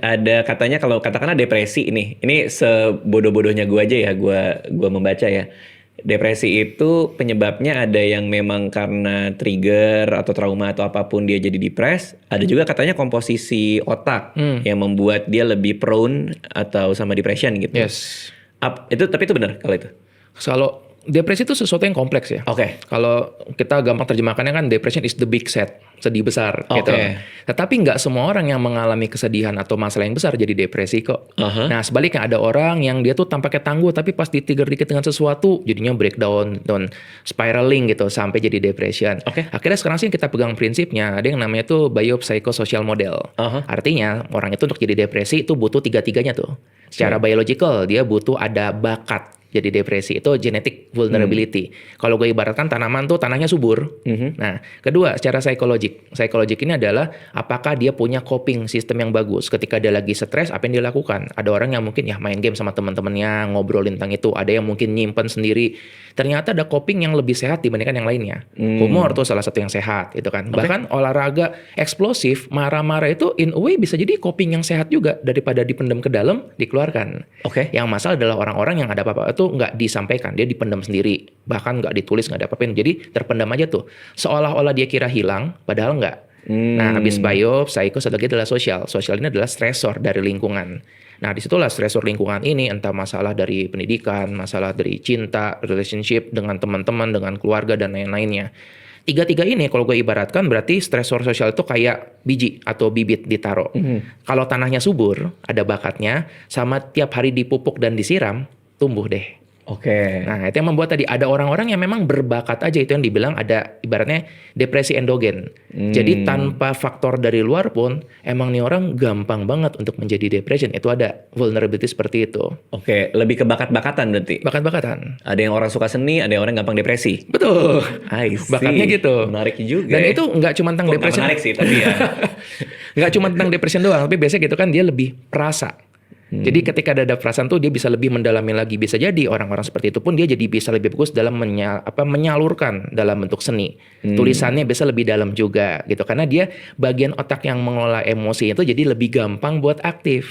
Ada katanya kalau katakanlah depresi ini sebodoh-bodohnya gue aja ya, gua membaca ya. Depresi itu penyebabnya ada yang memang karena trigger atau trauma atau apapun dia jadi depres. Ada juga katanya komposisi otak yang membuat dia lebih prone atau sama depression gitu. Yes. Itu tapi itu benar kalau itu. Kalau depresi itu sesuatu yang kompleks ya. Oke. Kalau kita gampang terjemahkannya kan depression is the big sad, sedih besar gitu. Oke. Tetapi nggak semua orang yang mengalami kesedihan atau masalah yang besar jadi depresi kok. Nah sebaliknya ada orang yang dia tuh tampaknya tangguh tapi pas di-trigger dikit dengan sesuatu jadinya breakdown, spiraling gitu sampai jadi depression. Oke. Akhirnya sekarang sih kita pegang prinsipnya ada yang namanya tuh biopsychosocial model. Artinya orang itu untuk jadi depresi itu butuh tiga-tiganya tuh. Secara biological dia butuh ada bakat jadi depresi, itu genetic vulnerability. Kalau gue ibaratkan tanaman tuh tanahnya subur. Nah, kedua secara psikologik. Psikologik ini adalah apakah dia punya coping sistem yang bagus. Ketika dia lagi stres, apa yang dia lakukan? Ada orang yang mungkin ya main game sama teman-temannya, ngobrolin tentang itu. Ada yang mungkin nyimpen sendiri. Ternyata ada coping yang lebih sehat dibandingkan yang lainnya. Humor tuh salah satu yang sehat gitu kan. Bahkan olahraga eksplosif, marah-marah itu in a way bisa jadi coping yang sehat juga daripada dipendam ke dalam, dikeluarkan. Yang masalah adalah orang-orang yang ada apa-apa itu nggak disampaikan, dia dipendam sendiri, bahkan nggak ditulis, nggak ada apa-apain, jadi terpendam aja tuh, seolah-olah dia kira hilang, padahal nggak. Nah, habis bio, psycho, satu lagi adalah sosial. Sosial ini adalah stresor dari lingkungan. Nah, disitulah stresor lingkungan ini, entah masalah dari pendidikan, masalah dari cinta, relationship dengan teman-teman, dengan keluarga dan lain-lainnya. Tiga-tiga ini kalau gue ibaratkan berarti stresor sosial itu kayak biji atau bibit ditaruh. Kalau tanahnya subur, ada bakatnya, sama tiap hari dipupuk dan disiram, tumbuh deh. Nah, itu yang membuat tadi ada orang-orang yang memang berbakat aja, itu yang dibilang ada ibaratnya depresi endogen. Jadi tanpa faktor dari luar pun emang nih orang gampang banget untuk menjadi depression. Itu ada vulnerability seperti itu. Lebih ke bakat-bakatan berarti. Bakat-bakatan. Ada yang orang suka seni, ada yang orang gampang depresi. Betul. I see. Bakatnya gitu. Menarik juga. Dan itu nggak cuma tentang depression. Menarik sih tapi ya. Nggak cuma tentang depression doang, tapi biasanya gitu kan dia lebih perasa. Jadi ketika ada perasaan tuh dia bisa lebih mendalami lagi. Bisa jadi orang-orang seperti itu pun dia jadi bisa lebih bagus dalam menyalurkan dalam bentuk seni. Tulisannya bisa lebih dalam juga gitu. Karena dia bagian otak yang mengelola emosi itu jadi lebih gampang buat aktif.